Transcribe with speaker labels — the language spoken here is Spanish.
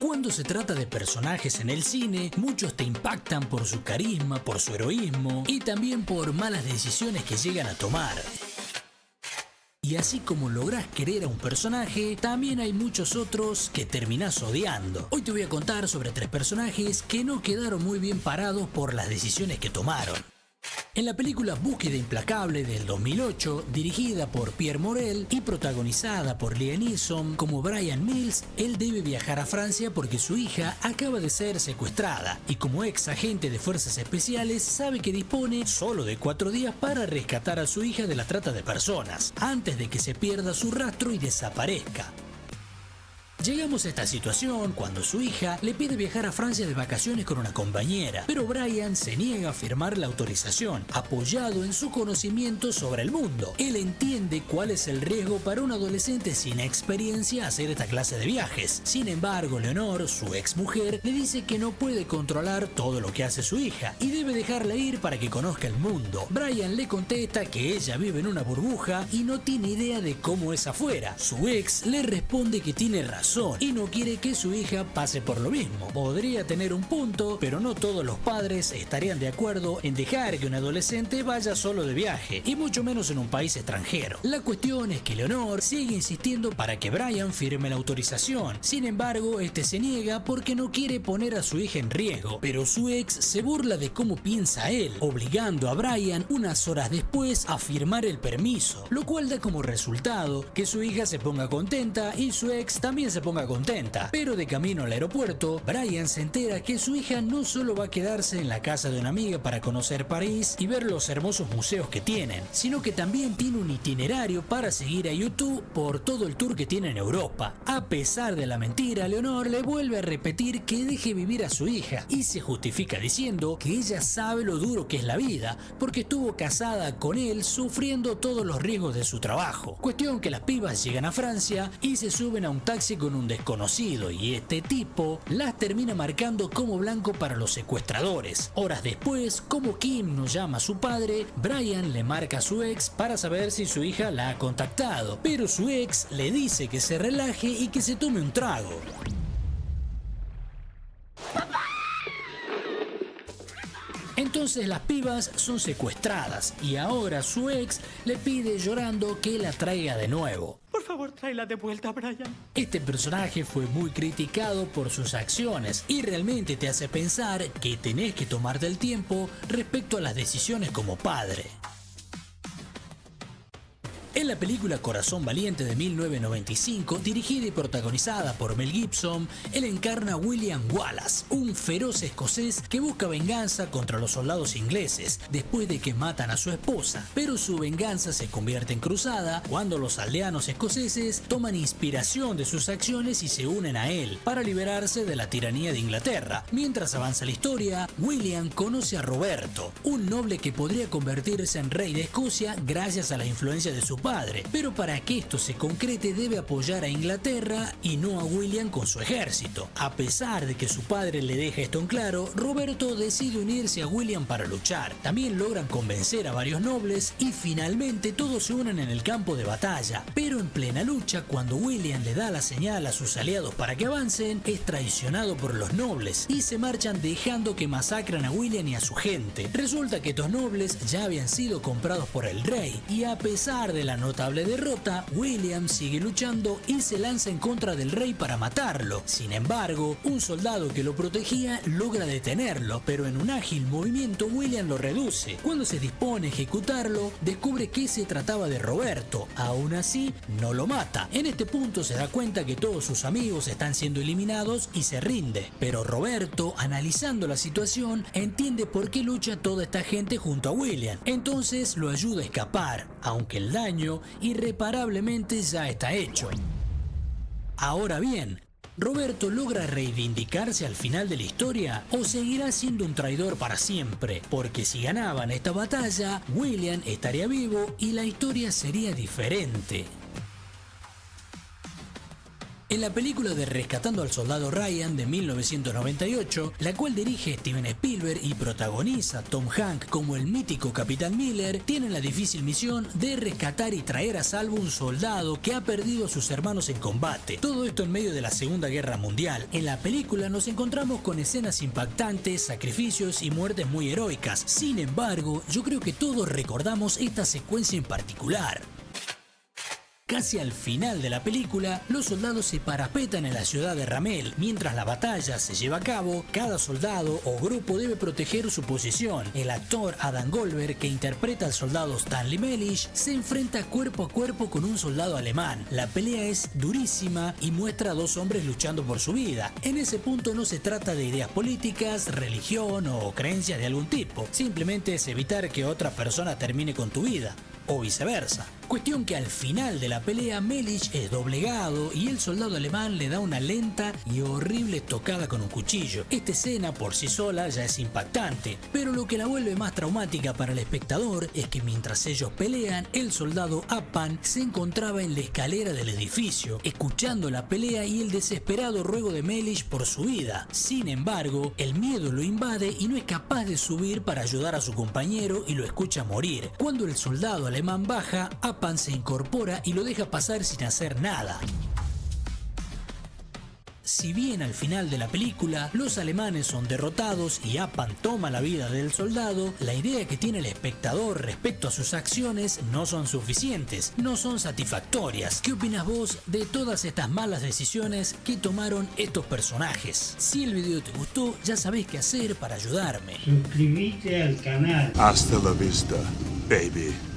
Speaker 1: Cuando se trata de personajes en el cine, muchos te impactan por su carisma, por su heroísmo y también por malas decisiones que llegan a tomar. Y así como lográs querer a un personaje, también hay muchos otros que terminás odiando. Hoy te voy a contar sobre 3 personajes que no quedaron muy bien parados por las decisiones que tomaron. En la película Búsqueda Implacable del 2008, dirigida por Pierre Morel y protagonizada por Liam Neeson como Brian Mills, él debe viajar a Francia porque su hija acaba de ser secuestrada y como ex agente de fuerzas especiales sabe que dispone solo de 4 días para rescatar a su hija de la trata de personas, antes de que se pierda su rastro y desaparezca. Llegamos a esta situación cuando su hija le pide viajar a Francia de vacaciones con una compañera, pero Brian se niega a firmar la autorización, apoyado en su conocimiento sobre el mundo. Él entiende cuál es el riesgo para un adolescente sin experiencia hacer esta clase de viajes. Sin embargo, Leonor, su ex mujer, le dice que no puede controlar todo lo que hace su hija y debe dejarla ir para que conozca el mundo. Brian le contesta que ella vive en una burbuja y no tiene idea de cómo es afuera. Su ex le responde que tiene razón y no quiere que su hija pase por lo mismo. Podría tener un punto, pero no todos los padres estarían de acuerdo en dejar que un adolescente vaya solo de viaje, y mucho menos en un país extranjero. La cuestión es que Leonor sigue insistiendo para que Brian firme la autorización. Sin embargo, este se niega porque no quiere poner a su hija en riesgo, pero su ex se burla de cómo piensa él, obligando a Brian unas horas después a firmar el permiso, lo cual da como resultado que su hija se ponga contenta y su ex también se ponga contenta. Pero de camino al aeropuerto, Brian se entera que su hija no solo va a quedarse en la casa de una amiga para conocer París y ver los hermosos museos que tienen, sino que también tiene un itinerario para seguir a YouTube por todo el tour que tiene en Europa. A pesar de la mentira, Leonor le vuelve a repetir que deje vivir a su hija y se justifica diciendo que ella sabe lo duro que es la vida porque estuvo casada con él sufriendo todos los riesgos de su trabajo. Cuestión que las pibas llegan a Francia y se suben a un taxi con un desconocido y este tipo las termina marcando como blanco para los secuestradores. Horas después, como Kim no llama a su padre, Brian le marca a su ex para saber si su hija la ha contactado, pero su ex le dice que se relaje y que se tome un trago. Entonces las pibas son secuestradas y ahora su ex le pide llorando que la traiga de nuevo.
Speaker 2: Por favor, tráela de vuelta, Brian.
Speaker 1: Este personaje fue muy criticado por sus acciones y realmente te hace pensar que tenés que tomarte el tiempo respecto a las decisiones como padre. En la película Corazón Valiente de 1995, dirigida y protagonizada por Mel Gibson, él encarna a William Wallace, un feroz escocés que busca venganza contra los soldados ingleses después de que matan a su esposa, pero su venganza se convierte en cruzada cuando los aldeanos escoceses toman inspiración de sus acciones y se unen a él para liberarse de la tiranía de Inglaterra. Mientras avanza la historia, William conoce a Roberto, un noble que podría convertirse en rey de Escocia gracias a la influencia de su padre, pero para que esto se concrete debe apoyar a Inglaterra y no a William con su ejército. A pesar de que su padre le deja esto en claro, Roberto decide unirse a William para luchar. También logran convencer a varios nobles y finalmente todos se unen en el campo de batalla, pero en plena lucha, cuando William le da la señal a sus aliados para que avancen, es traicionado por los nobles y se marchan dejando que masacran a William y a su gente. Resulta que estos nobles ya habían sido comprados por el rey y a pesar de la notable derrota, William sigue luchando y se lanza en contra del rey para matarlo. Sin embargo, un soldado que lo protegía logra detenerlo, pero en un ágil movimiento William lo reduce. Cuando se dispone a ejecutarlo, descubre que se trataba de Roberto. Aún así, no lo mata. En este punto se da cuenta que todos sus amigos están siendo eliminados y se rinde. Pero Roberto, analizando la situación, entiende por qué lucha toda esta gente junto a William. Entonces lo ayuda a escapar, aunque el daño irreparablemente ya está hecho. Ahora bien, ¿Roberto logra reivindicarse al final de la historia o seguirá siendo un traidor para siempre? Porque si ganaban esta batalla, William estaría vivo y la historia sería diferente. En la película de Rescatando al Soldado Ryan de 1998, la cual dirige Steven Spielberg y protagoniza Tom Hanks como el mítico Capitán Miller, tienen la difícil misión de rescatar y traer a salvo un soldado que ha perdido a sus hermanos en combate. Todo esto en medio de la Segunda Guerra Mundial. En la película nos encontramos con escenas impactantes, sacrificios y muertes muy heroicas. Sin embargo, yo creo que todos recordamos esta secuencia en particular. Casi al final de la película, los soldados se parapetan en la ciudad de Ramel. Mientras la batalla se lleva a cabo, cada soldado o grupo debe proteger su posición. El actor Adam Goldberg, que interpreta al soldado Stanley Melish, se enfrenta cuerpo a cuerpo con un soldado alemán. La pelea es durísima y muestra a dos hombres luchando por su vida. En ese punto no se trata de ideas políticas, religión o creencias de algún tipo. Simplemente es evitar que otra persona termine con tu vida, o viceversa. Cuestión que al final de la pelea Melish es doblegado y el soldado alemán le da una lenta y horrible tocada con un cuchillo. Esta escena por sí sola ya es impactante, pero lo que la vuelve más traumática para el espectador es que mientras ellos pelean, el soldado Appan se encontraba en la escalera del edificio, escuchando la pelea y el desesperado ruego de Melish por su vida. Sin embargo, el miedo lo invade y no es capaz de subir para ayudar a su compañero y lo escucha morir. Cuando el soldado alemán baja, Appan se incorpora y lo deja pasar sin hacer nada. Si bien al final de la película los alemanes son derrotados y Appan toma la vida del soldado, la idea que tiene el espectador respecto a sus acciones no son suficientes, no son satisfactorias. ¿Qué opinas vos de todas estas malas decisiones que tomaron estos personajes? Si el video te gustó, ya sabés qué hacer para ayudarme.
Speaker 3: Suscríbete al canal.
Speaker 4: Hasta la vista, baby.